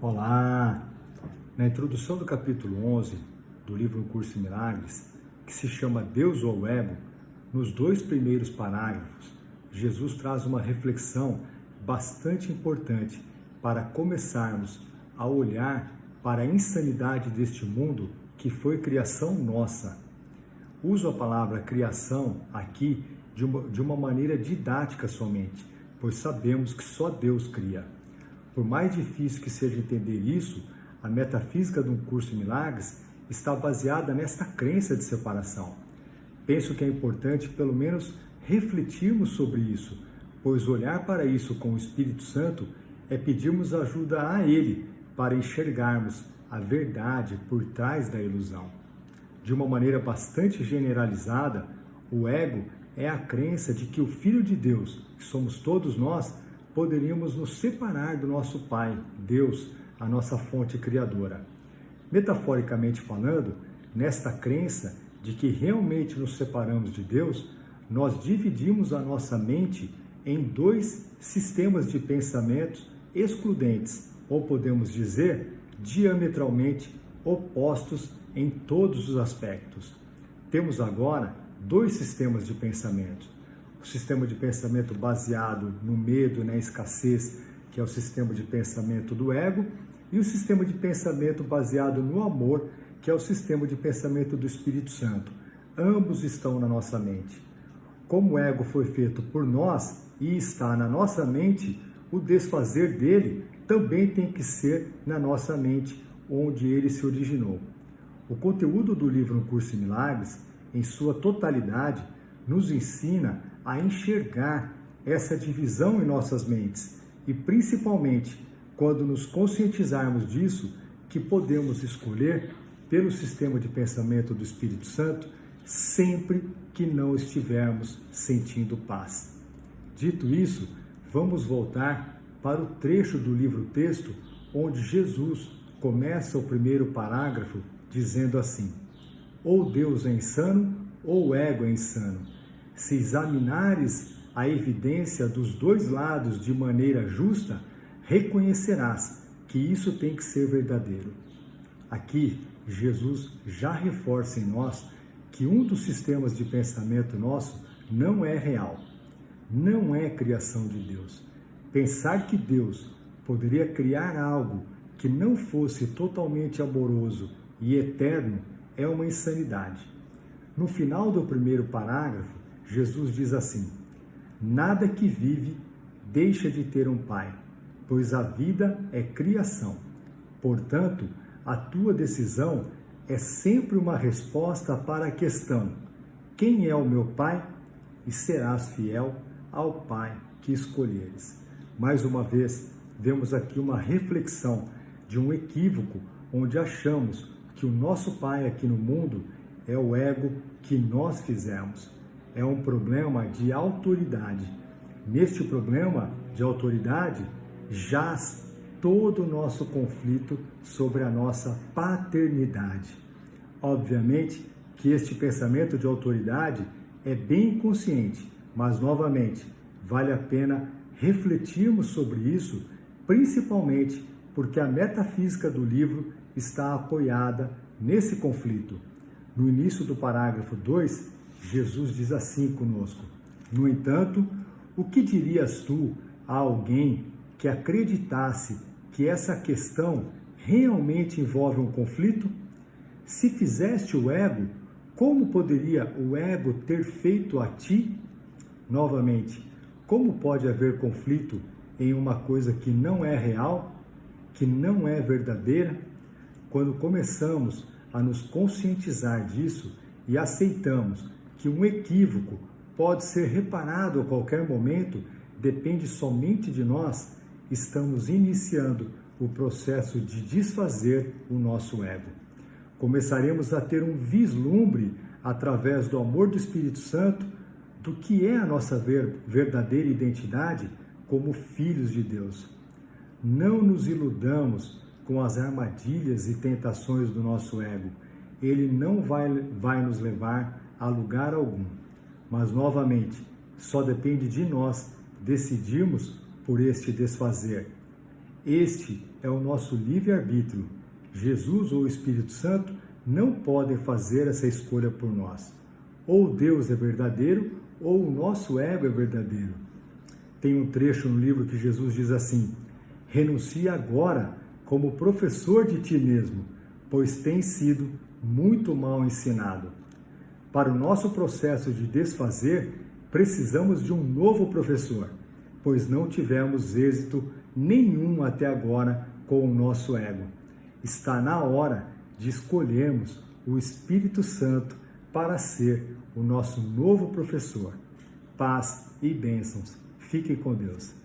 Olá! Na introdução do capítulo 11 do livro Um Curso em Milagres, que se chama Deus ou o Ego, nos 2 primeiros parágrafos, Jesus traz uma reflexão bastante importante para começarmos a olhar para a insanidade deste mundo que foi criação nossa. Uso a palavra criação aqui de uma maneira didática somente, pois sabemos que só Deus cria. Por mais difícil que seja entender isso, a metafísica de Um Curso em Milagres está baseada nesta crença de separação. Penso que é importante pelo menos refletirmos sobre isso, pois olhar para isso com o Espírito Santo é pedirmos ajuda a Ele para enxergarmos a verdade por trás da ilusão. De uma maneira bastante generalizada, o ego é a crença de que o Filho de Deus, que somos todos nós, poderíamos nos separar do nosso Pai, Deus, a nossa fonte criadora. Metaforicamente falando, nesta crença de que realmente nos separamos de Deus, nós dividimos a nossa mente em 2 sistemas de pensamentos excludentes, ou podemos dizer, diametralmente opostos em todos os aspectos. Temos agora 2 sistemas de pensamento. O sistema de pensamento baseado no medo e na escassez, que é o sistema de pensamento do ego, e o sistema de pensamento baseado no amor, que é o sistema de pensamento do Espírito Santo. Ambos estão na nossa mente. Como o ego foi feito por nós e está na nossa mente, o desfazer dele também tem que ser na nossa mente, onde ele se originou. O conteúdo do livro Um Curso em Milagres, em sua totalidade, nos ensina a enxergar essa divisão em nossas mentes e, principalmente, quando nos conscientizarmos disso, que podemos escolher pelo sistema de pensamento do Espírito Santo sempre que não estivermos sentindo paz. Dito isso, vamos voltar para o trecho do livro-texto onde Jesus começa o primeiro parágrafo dizendo assim: ou Deus é insano, ou o ego é insano. Se examinares a evidência dos 2 lados de maneira justa, reconhecerás que isso tem que ser verdadeiro. Aqui, Jesus já reforça em nós que um dos sistemas de pensamento nosso não é real, não é criação de Deus. Pensar que Deus poderia criar algo que não fosse totalmente amoroso e eterno é uma insanidade. No final do primeiro parágrafo, Jesus diz assim: nada que vive deixa de ter um pai, pois a vida é criação. Portanto, a tua decisão é sempre uma resposta para a questão: quem é o meu pai? E serás fiel ao pai que escolheres. Mais uma vez, vemos aqui uma reflexão de um equívoco onde achamos que o nosso pai aqui no mundo é o ego que nós fizemos. É um problema de autoridade. Neste problema de autoridade jaz todo o nosso conflito sobre a nossa paternidade. Obviamente que este pensamento de autoridade é bem inconsciente, mas novamente vale a pena refletirmos sobre isso, principalmente porque a metafísica do livro está apoiada nesse conflito. No início do parágrafo 2, Jesus diz assim conosco: no entanto, o que dirias tu a alguém que acreditasse que essa questão realmente envolve um conflito? Se fizeste o ego, como poderia o ego ter feito a ti? Novamente, como pode haver conflito em uma coisa que não é real, que não é verdadeira? Quando começamos a nos conscientizar disso e aceitamos que um equívoco pode ser reparado a qualquer momento, depende somente de nós, estamos iniciando o processo de desfazer o nosso ego. Começaremos a ter um vislumbre, através do amor do Espírito Santo, do que é a nossa verdadeira identidade como filhos de Deus. Não nos iludamos com as armadilhas e tentações do nosso ego. Ele não vai nos levar a lugar algum. Mas, novamente, só depende de nós decidirmos por este desfazer. Este é o nosso livre-arbítrio. Jesus ou o Espírito Santo não podem fazer essa escolha por nós. Ou Deus é verdadeiro, ou o nosso ego é verdadeiro. Tem um trecho no livro que Jesus diz assim: renuncia agora como professor de ti mesmo, pois tens sido muito mal ensinado. Para o nosso processo de desfazer, precisamos de um novo professor, pois não tivemos êxito nenhum até agora com o nosso ego. Está na hora de escolhermos o Espírito Santo para ser o nosso novo professor. Paz e bênçãos. Fiquem com Deus.